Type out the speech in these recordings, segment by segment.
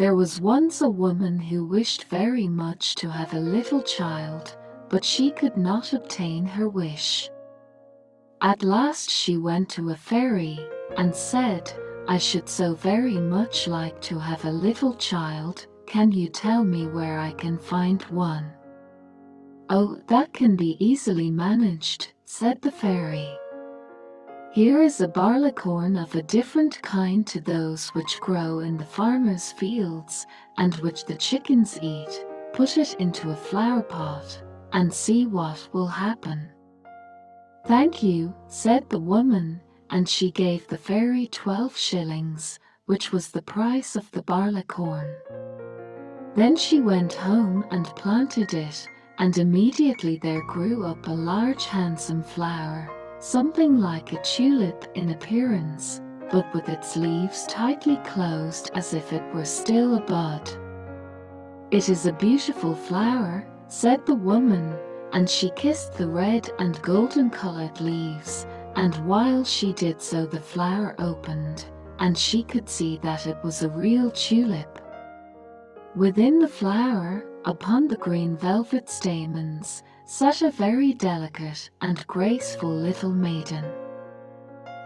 There was once a woman who wished very much to have a little child, but she could not obtain her wish. At last she went to a fairy and said, "I should so very much like to have a little child. Can you tell me where I can find one?" "Oh, that can be easily managed," said the fairy. "Here is a barleycorn of a different kind to those which grow in the farmer's fields and which the chickens eat. Put it into a flower pot and see what will happen." "Thank you," said the woman, and she gave the fairy 12 shillings, which was the price of the barleycorn. Then she went home and planted it, and immediately there grew up a large handsome flower, something like a tulip in appearance, but with its leaves tightly closed as if it were still a bud. "It is a beautiful flower," said the woman, and she kissed the red and golden-colored leaves, and while she did so the flower opened, and she could see that it was a real tulip. Within the flower, upon the green velvet stamens, sat a very delicate and graceful little maiden.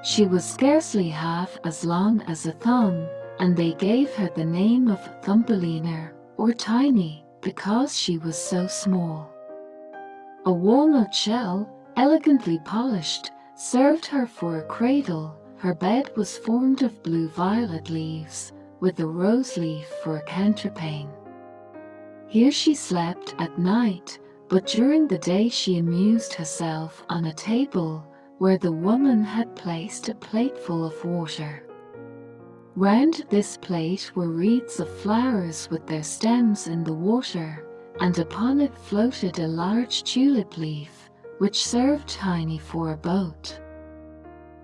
She was scarcely half as long as a thumb, and they gave her the name of Thumbelina, or Tiny, because she was so small. A walnut shell, elegantly polished, served her for a cradle. Her bed was formed of blue-violet leaves, with a rose leaf for a counterpane. Here she slept at night, but during the day she amused herself on a table where the woman had placed a plateful of water. Round this plate were wreaths of flowers with their stems in the water, and upon it floated a large tulip leaf, which served Tiny for a boat.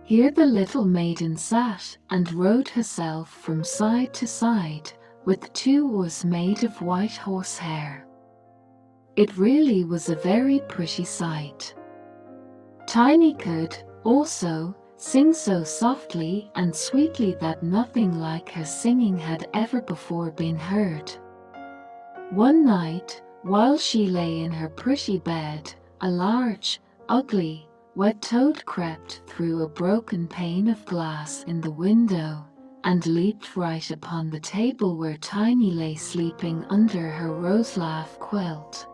Here the little maiden sat and rowed herself from side to side, with 2 oars made of white horsehair. It really was a very pretty sight. Tiny could, also, sing so softly and sweetly that nothing like her singing had ever before been heard. One night, while she lay in her pretty bed, a large, ugly, wet toad crept through a broken pane of glass in the window, and leaped right upon the table where Tiny lay sleeping under her rose-leaf quilt.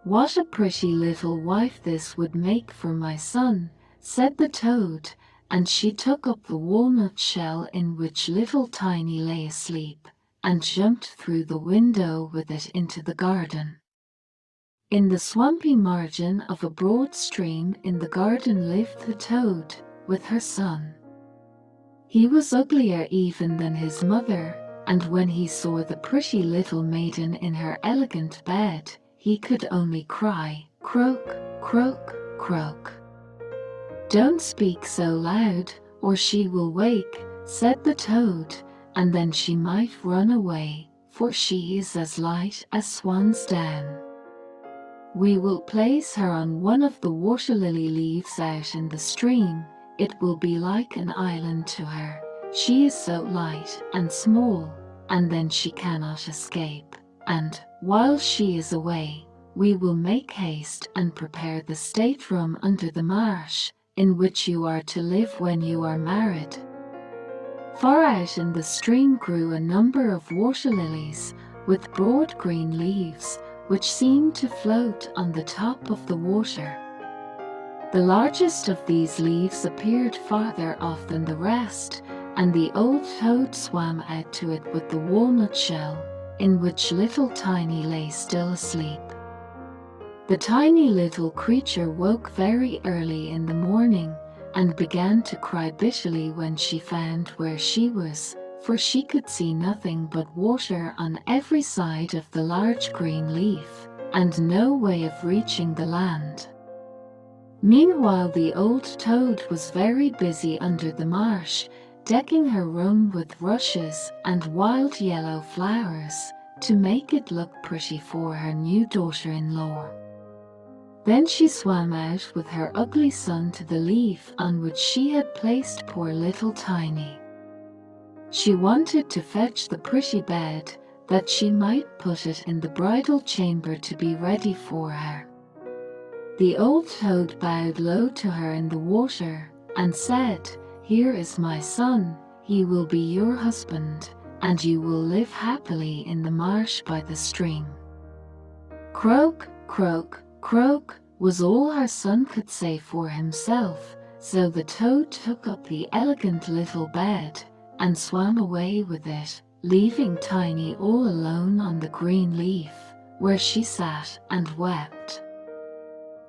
"What a pretty little wife this would make for my son," said the toad, and she took up the walnut shell in which little Tiny lay asleep, and jumped through the window with it into the garden. In the swampy margin of a broad stream in the garden lived the toad, with her son. He was uglier even than his mother, and when he saw the pretty little maiden in her elegant bed, he could only cry, "Croak, croak, croak." "Don't speak so loud, or she will wake," said the toad, "and then she might run away, for she is as light as swan's down. We will place her on one of the water lily leaves out in the stream. It will be like an island to her. She is so light and small, and then she cannot escape. And, while she is away, we will make haste and prepare the stateroom under the marsh, in which you are to live when you are married." Far out in the stream grew a number of water lilies, with broad green leaves, which seemed to float on the top of the water. The largest of these leaves appeared farther off than the rest, and the old toad swam out to it with the walnut shell, in which little Tiny lay still asleep. The tiny little creature woke very early in the morning, and began to cry bitterly when she found where she was, for she could see nothing but water on every side of the large green leaf, and no way of reaching the land. Meanwhile the old toad was very busy under the marsh, decking her room with rushes and wild yellow flowers, to make it look pretty for her new daughter-in-law. Then she swam out with her ugly son to the leaf on which she had placed poor little Tiny. She wanted to fetch the pretty bed, that she might put it in the bridal chamber to be ready for her. The old toad bowed low to her in the water, and said, "Here is my son, he will be your husband, and you will live happily in the marsh by the stream." Croak, croak, croak, was all her son could say for himself, so the toad took up the elegant little bed, and swam away with it, leaving Tiny all alone on the green leaf, where she sat and wept.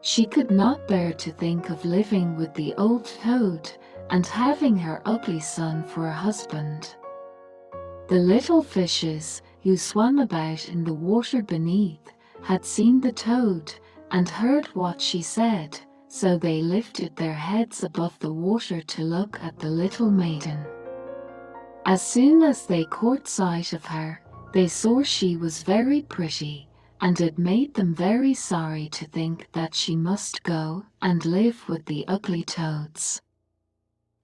She could not bear to think of living with the old toad, and having her ugly son for a husband. The little fishes, who swam about in the water beneath, had seen the toad, and heard what she said, so they lifted their heads above the water to look at the little maiden. As soon as they caught sight of her, they saw she was very pretty, and it made them very sorry to think that she must go and live with the ugly toads.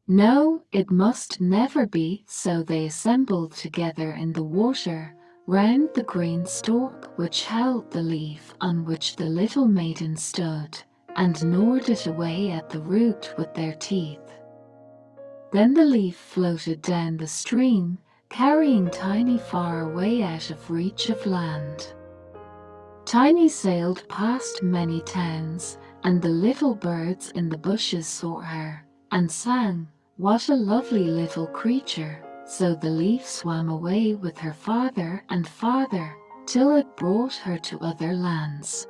No, it must never be, so they assembled together in the water, round the green stalk which held the leaf on which the little maiden stood, and gnawed it away at the root with their teeth. Then the leaf floated down the stream, carrying Tiny far away out of reach of land. Tiny sailed past many towns, and the little birds in the bushes saw her, and sang, "What a lovely little creature!" So the leaf swam away with her farther and farther, till it brought her to other lands.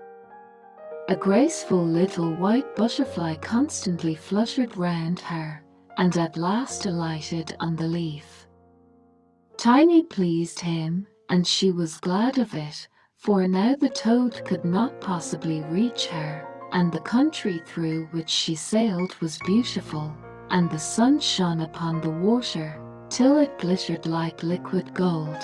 A graceful little white butterfly constantly fluttered round her, and at last alighted on the leaf. Tiny pleased him, and she was glad of it, for now the toad could not possibly reach her, and the country through which she sailed was beautiful, and the sun shone upon the water, till it glittered like liquid gold.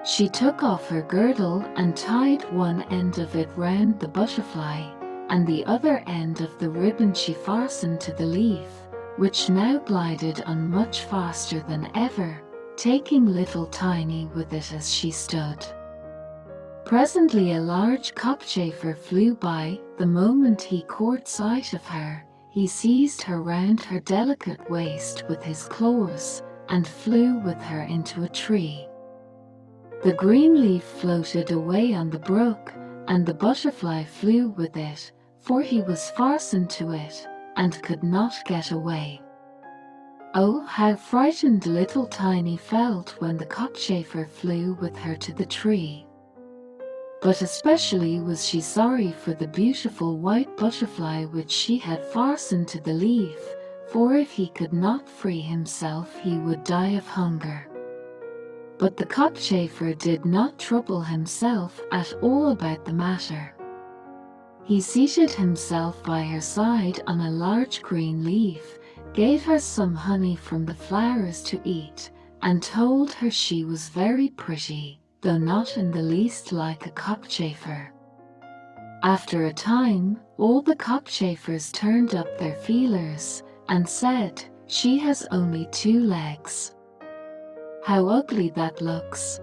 She took off her girdle and tied one end of it round the butterfly, and the other end of the ribbon she fastened to the leaf, which now glided on much faster than ever, taking little Tiny with it as she stood. Presently a large cockchafer flew by. The moment he caught sight of her, he seized her round her delicate waist with his claws, and flew with her into a tree. The green leaf floated away on the brook, and the butterfly flew with it, for he was fastened to it, and could not get away. Oh, how frightened little Tiny felt when the cockchafer flew with her to the tree. But especially was she sorry for the beautiful white butterfly which she had fastened to the leaf, for if he could not free himself he would die of hunger. But the cockchafer did not trouble himself at all about the matter. He seated himself by her side on a large green leaf, gave her some honey from the flowers to eat, and told her she was very pretty, though not in the least like a cockchafer. After a time, all the cockchafers turned up their feelers, and said, "She has only 2 legs. How ugly that looks."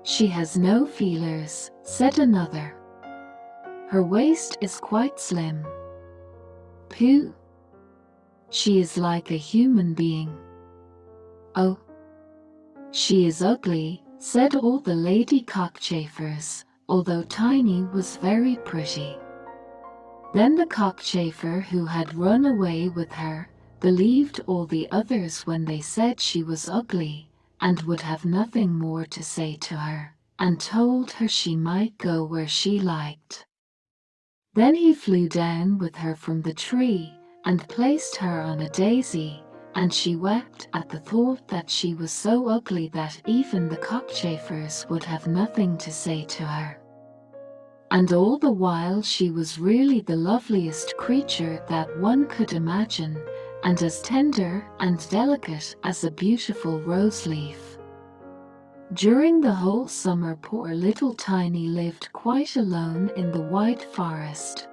"She has no feelers," said another. "Her waist is quite slim." "Pooh! She is like a human being." "Oh, she is ugly," said all the lady cockchafers, although Tiny was very pretty. Then the cockchafer who had run away with her believed all the others when they said she was ugly, and would have nothing more to say to her, and told her she might go where she liked. Then he flew down with her from the tree, and placed her on a daisy, and she wept at the thought that she was so ugly that even the cockchafers would have nothing to say to her. And all the while she was really the loveliest creature that one could imagine, and as tender and delicate as a beautiful rose leaf. During the whole summer poor little Tiny lived quite alone in the white forest.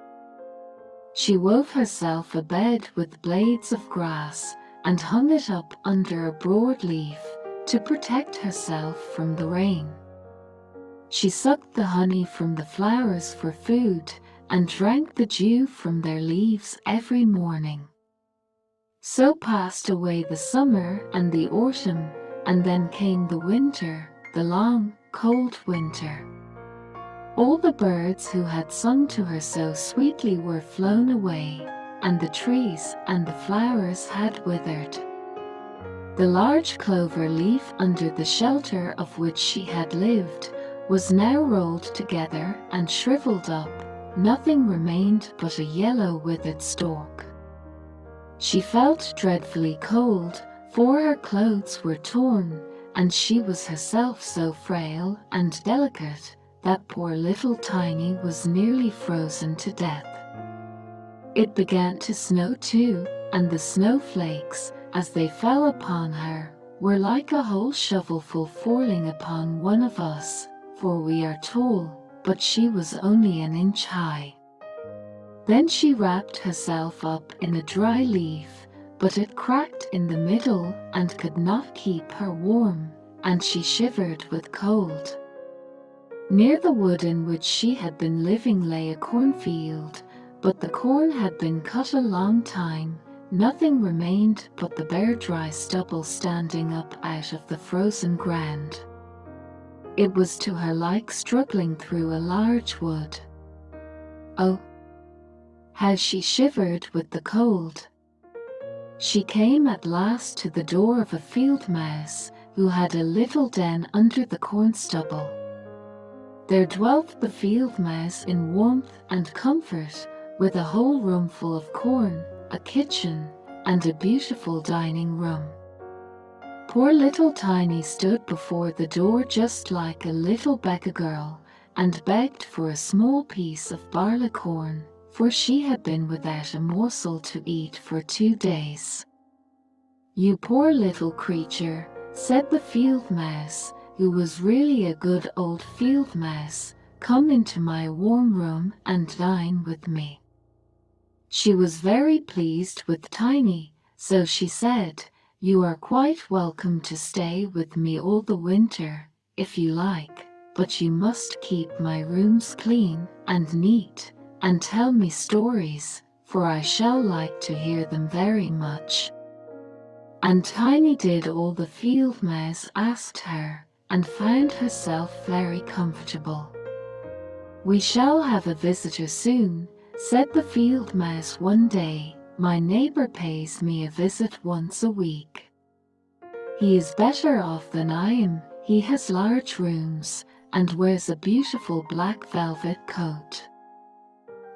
She wove herself a bed with blades of grass, and hung it up under a broad leaf to protect herself from the rain. She sucked the honey from the flowers for food and drank the dew from their leaves every morning. So passed away the summer and the autumn, and then came the winter, the long, cold winter. All the birds who had sung to her so sweetly were flown away, and the trees and the flowers had withered. The large clover leaf under the shelter of which she had lived was now rolled together and shriveled up. Nothing remained but a yellow withered stalk. She felt dreadfully cold, for her clothes were torn, and she was herself so frail and delicate that poor little Tiny was nearly frozen to death. It began to snow too, and the snowflakes, as they fell upon her, were like a whole shovelful falling upon one of us, for we are tall, but she was only an inch high. Then she wrapped herself up in a dry leaf, but it cracked in the middle and could not keep her warm, and she shivered with cold. Near the wood in which she had been living lay a cornfield, but the corn had been cut a long time. Nothing remained but the bare dry stubble standing up out of the frozen ground. It was to her like struggling through a large wood. Oh, how she shivered with the cold! She came at last to the door of a field mouse who had a little den under the corn stubble. There dwelt the field mouse in warmth and comfort, with a whole room full of corn, a kitchen, and a beautiful dining room. Poor little Tiny stood before the door just like a little beggar girl, and begged for a small piece of barleycorn, for she had been without a morsel to eat for 2 days. "You poor little creature," said the field mouse, who was really a good old field mouse, "come into my warm room and dine with me." She was very pleased with Tiny, so she said, "You are quite welcome to stay with me all the winter, if you like, but you must keep my rooms clean and neat, and tell me stories, for I shall like to hear them very much." And Tiny did all the field mouse asked her, and found herself very comfortable. "We shall have a visitor soon," said the field mouse one day. "My neighbor pays me a visit once a week. He is better off than I am. He has large rooms, and wears a beautiful black velvet coat.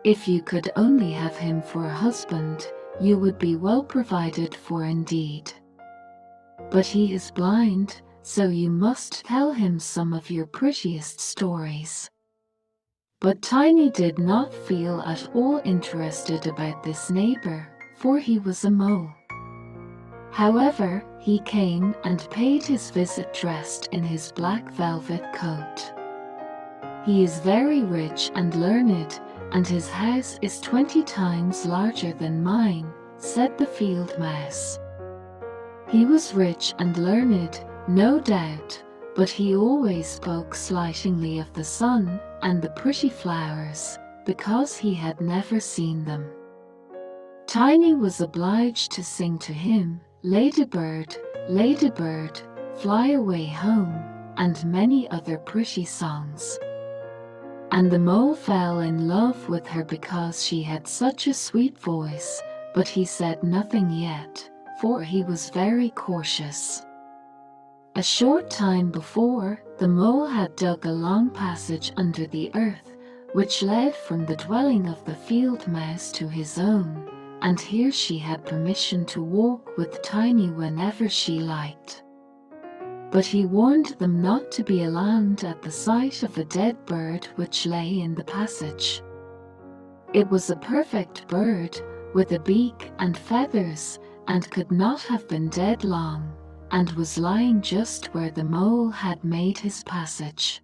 If you could only have him for a husband, you would be well provided for indeed. But he is blind, so you must tell him some of your prettiest stories." But Tiny did not feel at all interested about this neighbor, for he was a mole. However, he came and paid his visit dressed in his black velvet coat. "He is very rich and learned, and his house is 20 times larger than mine," said the field mouse. He was rich and learned, no doubt, but he always spoke slightingly of the sun and the pretty flowers, because he had never seen them. Tiny was obliged to sing to him, "Ladybird, ladybird, fly away home," and many other pretty songs. And the mole fell in love with her because she had such a sweet voice, but he said nothing yet, for he was very cautious. A short time before, the mole had dug a long passage under the earth, which led from the dwelling of the field mouse to his own, and here she had permission to walk with Tiny whenever she liked. But he warned them not to be alarmed at the sight of a dead bird which lay in the passage. It was a perfect bird, with a beak and feathers, and could not have been dead long, and was lying just where the mole had made his passage.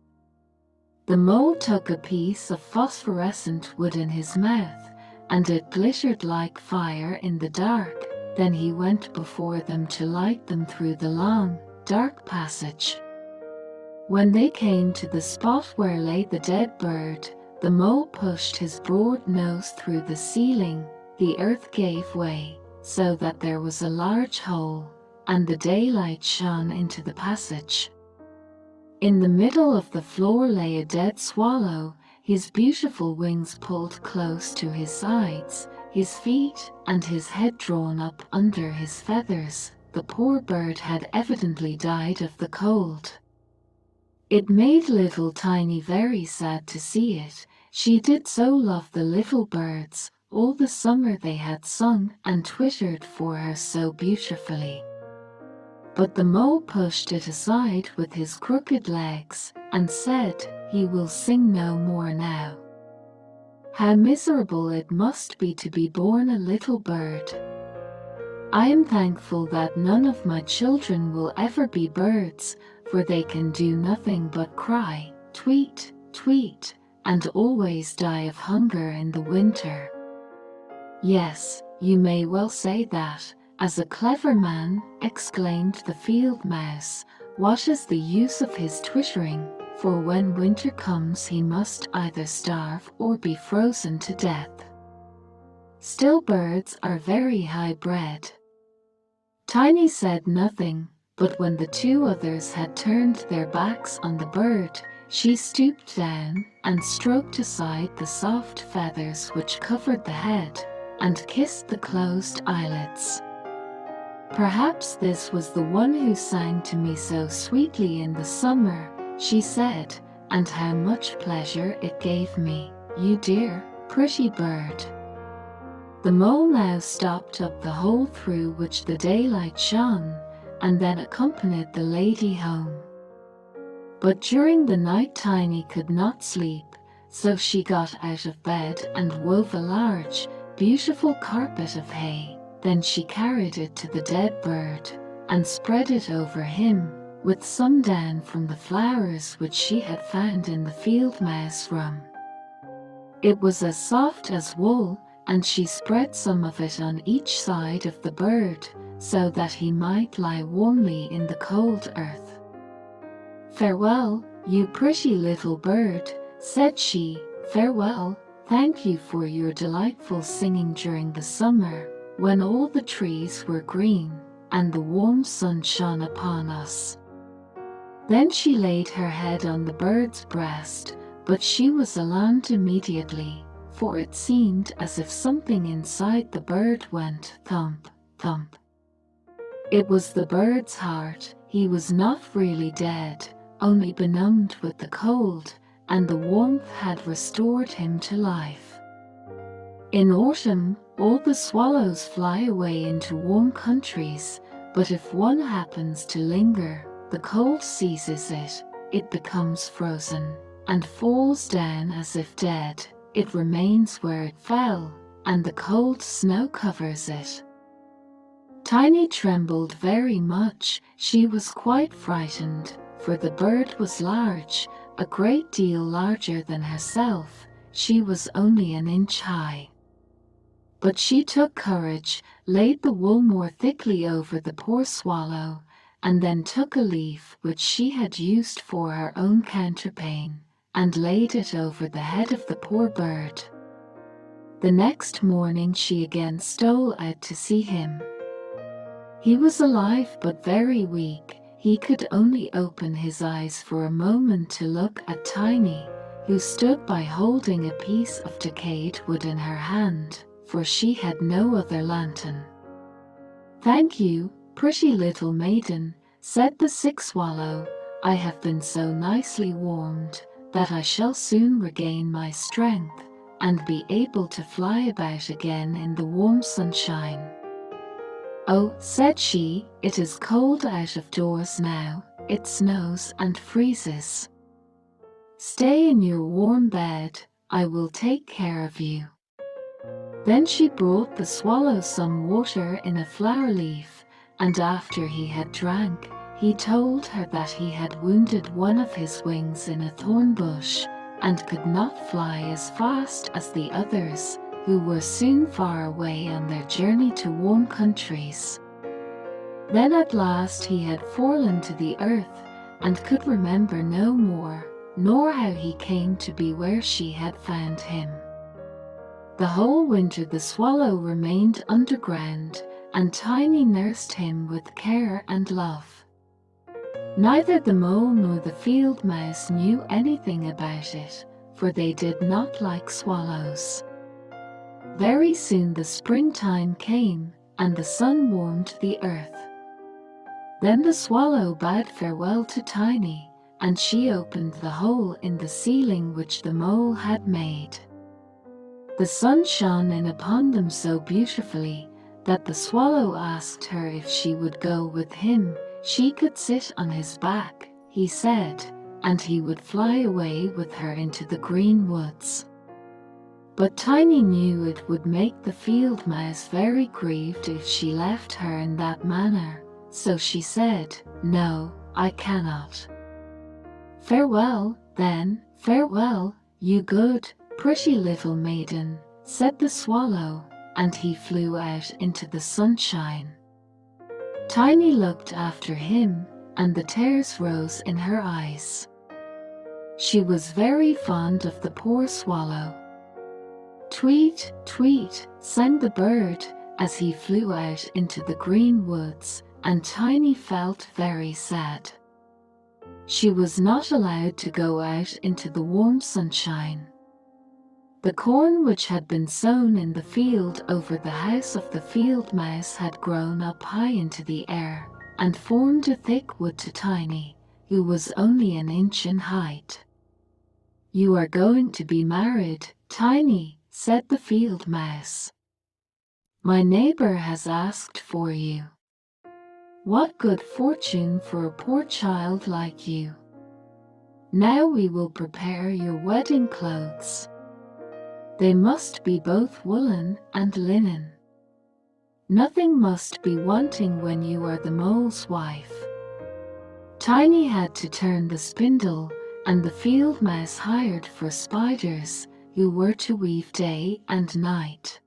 The mole took a piece of phosphorescent wood in his mouth, and it glittered like fire in the dark, Then he went before them to light them through the long, dark passage. When they came to the spot where lay the dead bird, the mole pushed his broad nose through the ceiling. The earth gave way, so that there was a large hole, and the daylight shone into the passage. In the middle of the floor lay a dead swallow, his beautiful wings pulled close to his sides, his feet and his head drawn up under his feathers. The poor bird had evidently died of the cold. It made little Tiny very sad to see it. She did so love the little birds. All the summer they had sung and twittered for her so beautifully. But the mole pushed it aside with his crooked legs, and said, "He will sing no more now. How miserable it must be to be born a little bird. I am thankful that none of my children will ever be birds, for they can do nothing but cry, tweet, tweet, and always die of hunger in the winter." "Yes, you may well say that, as a clever man," exclaimed the field mouse. "What is the use of his twittering? For when winter comes he must either starve or be frozen to death. Still, birds are very high bred." Tiny said nothing, but when the two others had turned their backs on the bird, she stooped down and stroked aside the soft feathers which covered the head, and kissed the closed eyelids. "Perhaps this was the one who sang to me so sweetly in the summer," she said, "and how much pleasure it gave me, you dear, pretty bird." The mole now stopped up the hole through which the daylight shone, and then accompanied the lady home. But during the night Tiny could not sleep, so she got out of bed and wove a large, beautiful carpet of hay. Then she carried it to the dead bird, and spread it over him, with some down from the flowers which she had found in the field mouse room. It was as soft as wool, and she spread some of it on each side of the bird, so that he might lie warmly in the cold earth. "Farewell, you pretty little bird," said she. "Farewell. Thank you for your delightful singing during the summer, when all the trees were green, and the warm sun shone upon us." Then she laid her head on the bird's breast, but she was alarmed immediately, for it seemed as if something inside the bird went thump, thump. It was the bird's heart. He was not really dead, only benumbed with the cold, and the warmth had restored him to life. In autumn, all the swallows fly away into warm countries, but if one happens to linger, the cold seizes it, it becomes frozen, and falls down as if dead. It remains where it fell, and the cold snow covers it. Tiny trembled very much. She was quite frightened, for the bird was large, a great deal larger than herself. She was only an inch high. But she took courage, laid the wool more thickly over the poor swallow, and then took a leaf which she had used for her own counterpane, and laid it over the head of the poor bird. The next morning she again stole out to see him. He was alive but very weak. He could only open his eyes for a moment to look at Tiny, who stood by holding a piece of decayed wood in her hand, for she had no other lantern. "Thank you, pretty little maiden," said the sick swallow. "I have been so nicely warmed that I shall soon regain my strength, and be able to fly about again in the warm sunshine." "Oh," said she, "it is cold out of doors now. It snows and freezes. Stay in your warm bed. I will take care of you." Then she brought the swallow some water in a flower leaf, and after he had drank, he told her that he had wounded one of his wings in a thorn bush, and could not fly as fast as the others. who were soon far away on their journey to warm countries. Then at last he had fallen to the earth, and could remember no more, nor how he came to be where she had found him. The whole winter the swallow remained underground, and Tiny nursed him with care and love. Neither the mole nor the field mouse knew anything about it, for they did not like swallows. Very soon the springtime came, and the sun warmed the earth. Then the swallow bade farewell to Tiny, and she opened the hole in the ceiling which the mole had made. The sun shone in upon them so beautifully that the swallow asked her if she would go with him. She could sit on his back, he said, and he would fly away with her into the green woods. But Tiny knew it would make the field mouse very grieved if she left her in that manner, so she said, "No, I cannot." "Farewell, then, farewell, you good, pretty little maiden," said the swallow, and he flew out into the sunshine. Tiny looked after him, and the tears rose in her eyes. She was very fond of the poor swallow. "Tweet, tweet," sang the bird as he flew out into the green woods, and Tiny felt very sad. She was not allowed to go out into the warm sunshine. The corn which had been sown in the field over the house of the field mouse had grown up high into the air, and formed a thick wood to Tiny, who was only an inch in height. "You are going to be married, Tiny," said the field mouse. "My neighbor has asked for you. What good fortune for a poor child like you. Now we will prepare your wedding clothes. They must be both woolen and linen. Nothing must be wanting when you are the mole's wife." Tiny had to turn the spindle, and the field mouse hired for spiders, who were to weave day and night.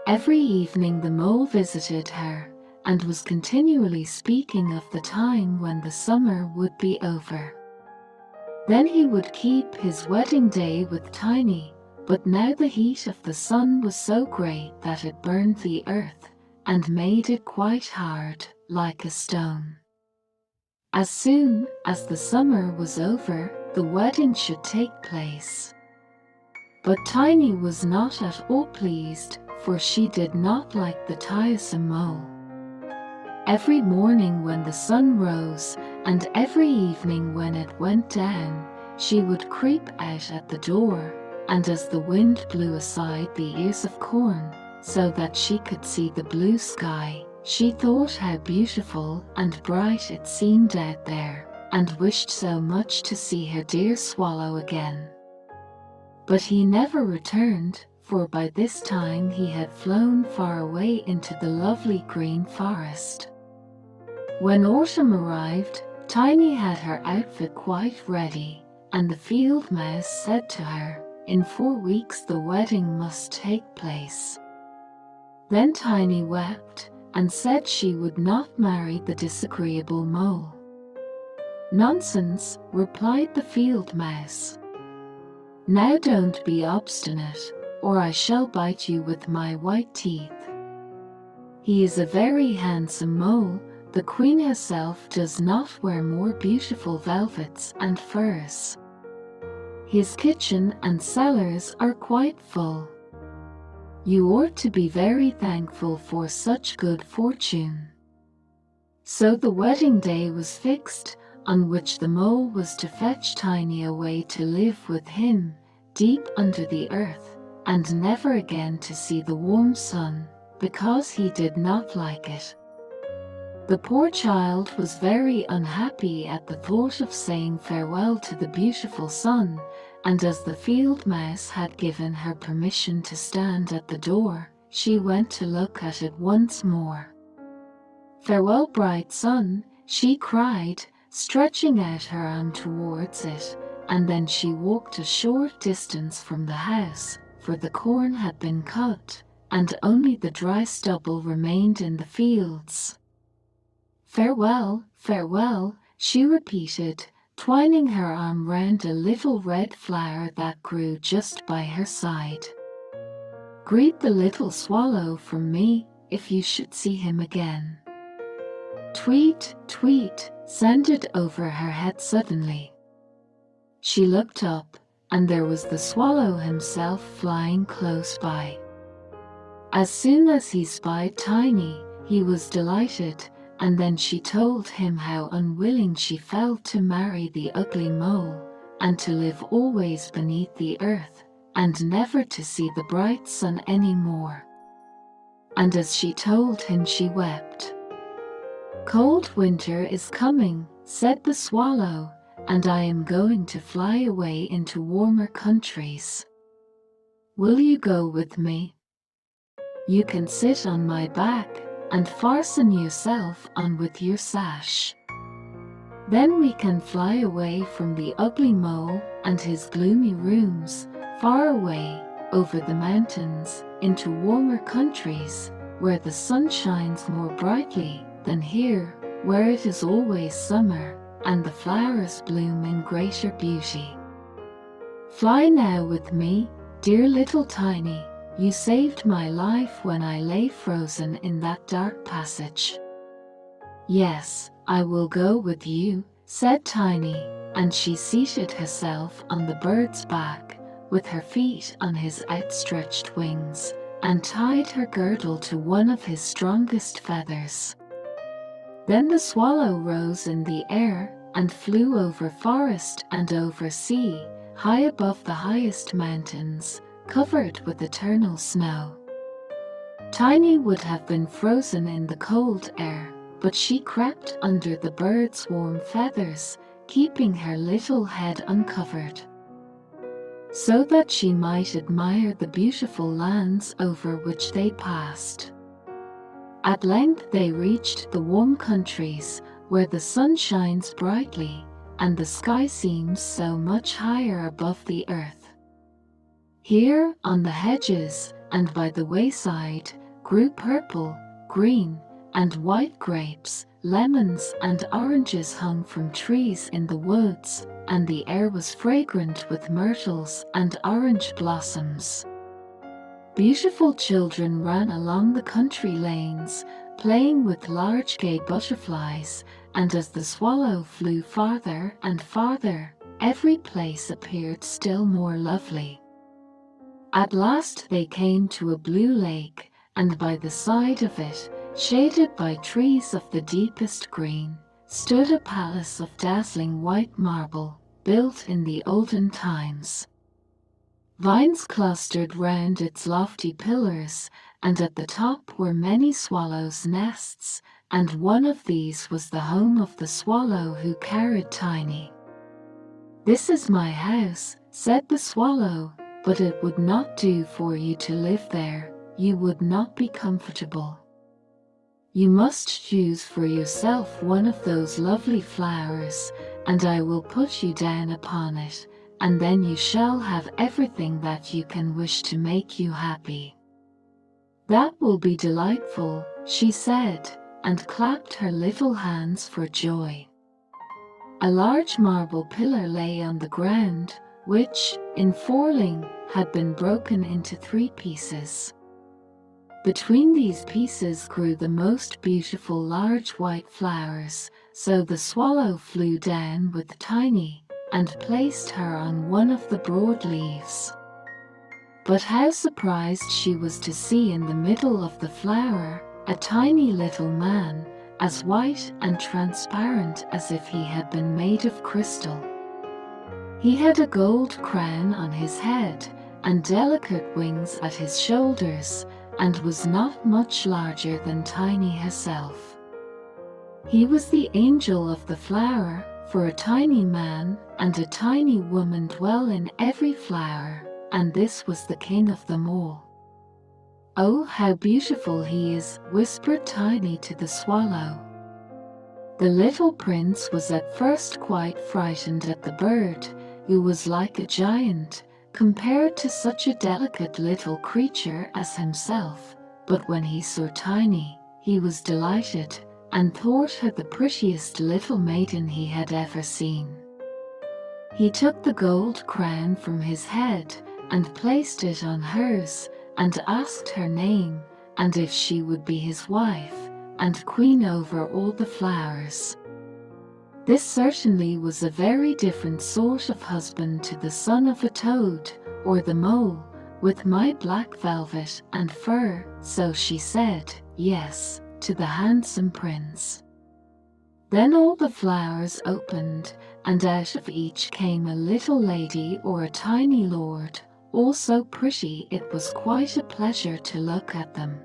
Every evening the mole visited her, and was continually speaking of the time when the summer would be over. Then he would keep his wedding day with Tiny, but now the heat of the sun was so great that it burned the earth, and made it quite hard, like a stone. As soon as the summer was over, the wedding should take place. But Tiny was not at all pleased, for she did not like the tiresome mole. Every morning when the sun rose, and every evening when it went down, she would creep out at the door, and as the wind blew aside the ears of corn, so that she could see the blue sky, she thought how beautiful and bright it seemed out there, and wished so much to see her dear swallow again. But he never returned, for by this time he had flown far away into the lovely green forest. When autumn arrived, Tiny had her outfit quite ready, and the field mouse said to her, "In 4 weeks the wedding must take place." Then Tiny wept, and said she would not marry the disagreeable mole. "Nonsense," replied the field mouse. "Now don't be obstinate, or I shall bite you with my white teeth. He is a very handsome mole. The queen herself does not wear more beautiful velvets and furs. His kitchen and cellars are quite full. You ought to be very thankful for such good fortune." So the wedding day was fixed, on which the mole was to fetch Tiny away to live with him, deep under the earth, and never again to see the warm sun, because he did not like it. The poor child was very unhappy at the thought of saying farewell to the beautiful sun, and as the field mouse had given her permission to stand at the door, she went to look at it once more. "Farewell, bright sun," she cried, stretching out her arm towards it, and then she walked a short distance from the house, for the corn had been cut, and only the dry stubble remained in the fields. "Farewell, farewell," she repeated, twining her arm round a little red flower that grew just by her side. "Greet the little swallow from me, if you should see him again." Tweet, tweet, sounded over her head suddenly. She looked up, and there was the swallow himself flying close by. As soon as he spied Tiny, he was delighted, and then she told him how unwilling she felt to marry the ugly mole, and to live always beneath the earth, and never to see the bright sun any more. And as she told him, she wept. "Cold winter is coming," said the swallow, "and I am going to fly away into warmer countries. Will you go with me? You can sit on my back and fasten yourself on with your sash. Then we can fly away from the ugly mole and his gloomy rooms, far away over the mountains into warmer countries where the sun shines more brightly than here, where it is always summer and the flowers bloom in greater beauty. Fly now with me, dear little Tiny. You saved my life when I lay frozen in that dark passage." "Yes, I will go with you," said Tiny, and she seated herself on the bird's back, with her feet on his outstretched wings, and tied her girdle to one of his strongest feathers. Then the swallow rose in the air and flew over forest and over sea, high above the highest mountains, covered with eternal snow. Tiny would have been frozen in the cold air, but she crept under the bird's warm feathers, keeping her little head uncovered, so that she might admire the beautiful lands over which they passed. At length they reached the warm countries, where the sun shines brightly, and the sky seems so much higher above the earth. Here, on the hedges and by the wayside, grew purple, green, and white grapes, lemons and oranges hung from trees in the woods, and the air was fragrant with myrtles and orange blossoms. Beautiful children ran along the country lanes, playing with large gay butterflies, and as the swallow flew farther and farther, every place appeared still more lovely. At last they came to a blue lake, and by the side of it, shaded by trees of the deepest green, stood a palace of dazzling white marble, built in the olden times. Vines clustered round its lofty pillars, and at the top were many swallows' nests, and one of these was the home of the swallow who carried Tiny. "This is my house," said the swallow, "but it would not do for you to live there. You would not be comfortable. You must choose for yourself one of those lovely flowers, and I will put you down upon it, and then you shall have everything that you can wish to make you happy." "That will be delightful," she said, and clapped her little hands for joy. A large marble pillar lay on the ground, which, in falling, had been broken into 3 pieces. Between these pieces grew the most beautiful large white flowers, so the swallow flew down with Tiny, and placed her on one of the broad leaves. But how surprised she was to see in the middle of the flower a tiny little man, as white and transparent as if he had been made of crystal. He had a gold crown on his head, and delicate wings at his shoulders, and was not much larger than Tiny herself. He was the angel of the flower, for a tiny man and a tiny woman dwell in every flower, and this was the king of them all. "Oh, how beautiful he is," whispered Tiny to the swallow. The little prince was at first quite frightened at the bird, who was like a giant, compared to such a delicate little creature as himself, but when he saw Tiny, he was delighted, and thought her the prettiest little maiden he had ever seen. He took the gold crown from his head, and placed it on hers, and asked her name, and if she would be his wife, and queen over all the flowers. This certainly was a very different sort of husband to the son of a toad, or the mole, with my black velvet and fur, so she said, yes, to the handsome prince. Then all the flowers opened, and out of each came a little lady or a tiny lord, all so pretty it was quite a pleasure to look at them.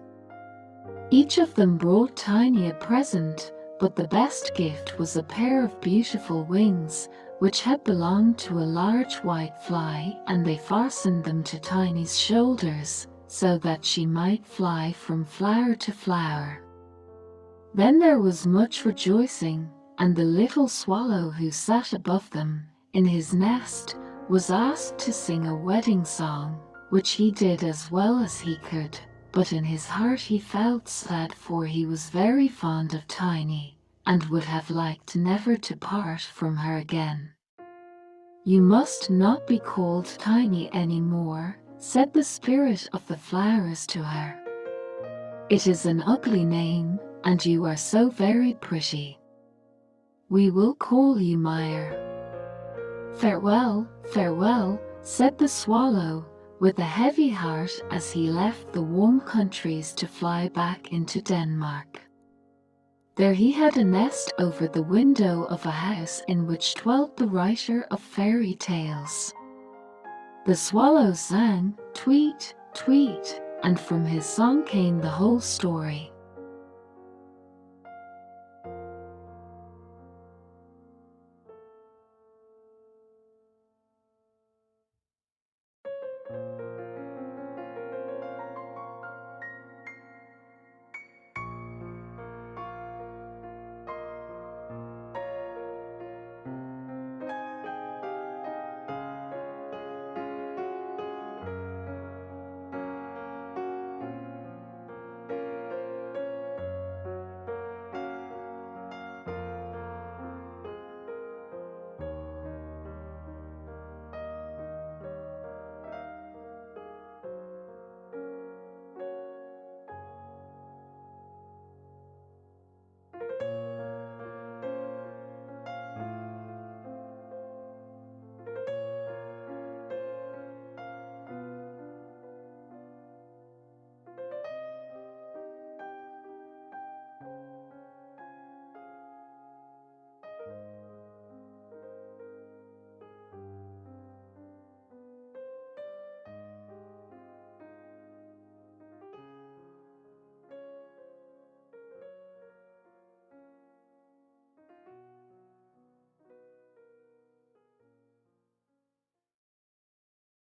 Each of them brought Tiny a present, but the best gift was a pair of beautiful wings, which had belonged to a large white fly, and they fastened them to Tiny's shoulders, so that she might fly from flower to flower. Then there was much rejoicing, and the little swallow who sat above them, in his nest, was asked to sing a wedding song, which he did as well as he could, but in his heart he felt sad, for he was very fond of Tiny, and would have liked never to part from her again. "You must not be called Tiny any more," said the spirit of the flowers to her. "It is an ugly name, and you are so very pretty. We will call you Meyer." "Farewell, farewell," said the swallow, with a heavy heart, as he left the warm countries to fly back into Denmark. There he had a nest over the window of a house in which dwelt the writer of fairy tales. The swallow sang, "Tweet, tweet," and from his song came the whole story.